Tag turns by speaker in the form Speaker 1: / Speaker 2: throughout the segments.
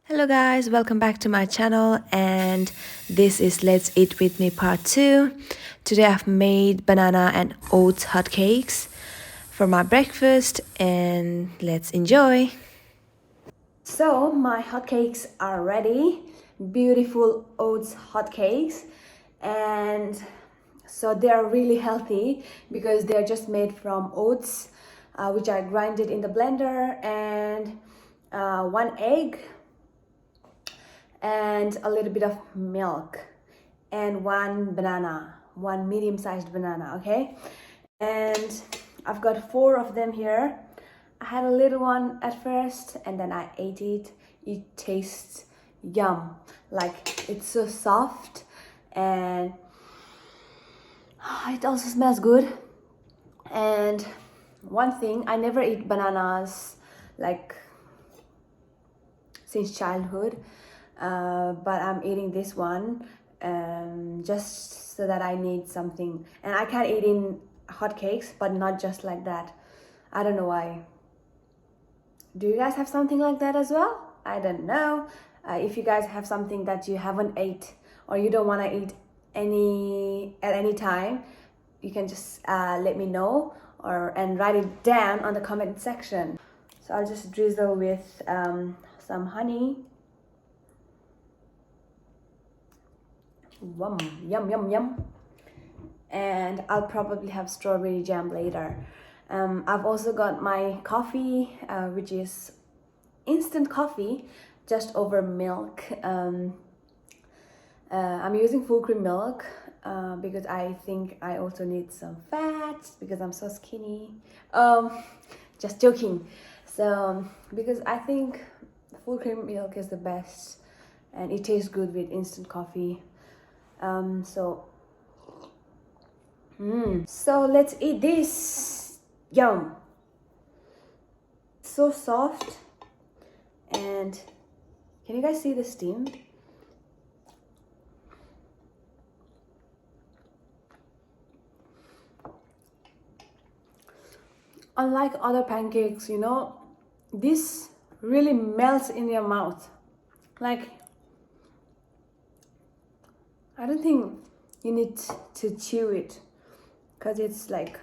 Speaker 1: Hello guys, welcome back to my channel, and this is Let's Eat With Me part 2. Today I've made banana and oats hotcakes for my breakfast, and let's enjoy. So my hotcakes are ready, beautiful oats hotcakes, and so they are really healthy because they're just made from oats, which I grinded in the blender, and 1 egg, and a little bit of milk, and one banana, one medium-sized banana. Okay, and I've got 4 of them here. I had a little one at first and then I ate it. It tastes yum, like it's so soft, and it also smells good. And one thing, I never eat bananas like since childhood, but I'm eating this one just so that I need something, and I can eat in hotcakes, but not just like that. I don't know why. Do you guys have something like that as well? I don't know. If you guys have something that you haven't ate or you don't want to eat at any time, you can just let me know and write it down on the comment section. So I'll just drizzle with some honey. Yum, yum, yum. And I'll probably have strawberry jam later. I've also got my coffee, which is instant coffee, just over milk. I'm using full cream milk because I think I also need some fats because I'm so skinny. Just joking. So because I think full cream milk is the best and it tastes good with instant coffee. So let's eat this. Yum. So soft, and can you guys see the steam? Unlike other pancakes, you know, this really melts in your mouth. Like, I don't think you need to chew it because it's like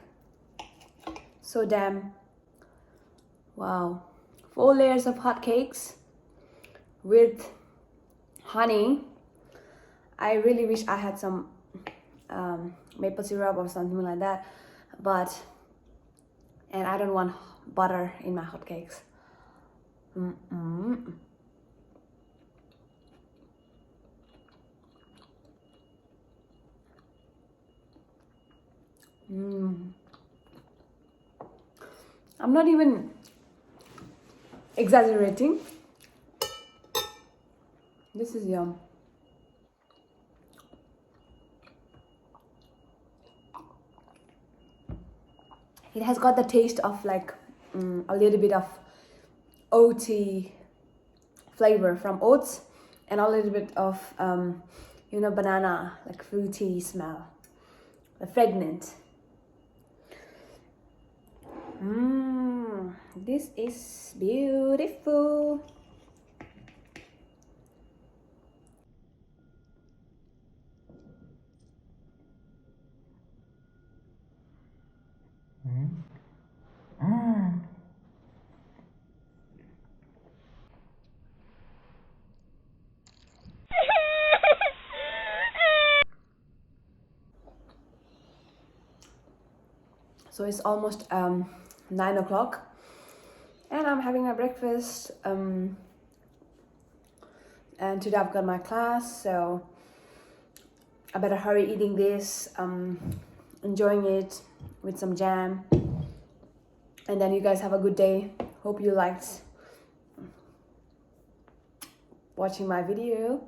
Speaker 1: so damn wow. 4 layers of hotcakes with honey. I really wish I had some maple syrup or something like that, and I don't want butter in my hotcakes. I'm not even exaggerating. This is yum. It has got the taste of like a little bit of oaty flavor from oats, and a little bit of you know, banana, like fruity smell, the fragrant. This is beautiful. So it's almost 9 o'clock, and I'm having my breakfast. And today I've got my class, so I better hurry eating this, enjoying it with some jam. And then you guys have a good day. Hope you liked watching my video,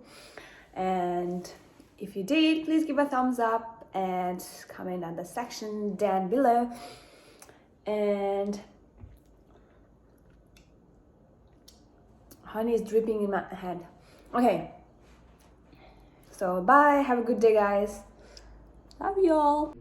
Speaker 1: and if you did, please give a thumbs up and comment on the section down below. And honey is dripping in my hand. Okay, so bye, have a good day guys, love you all.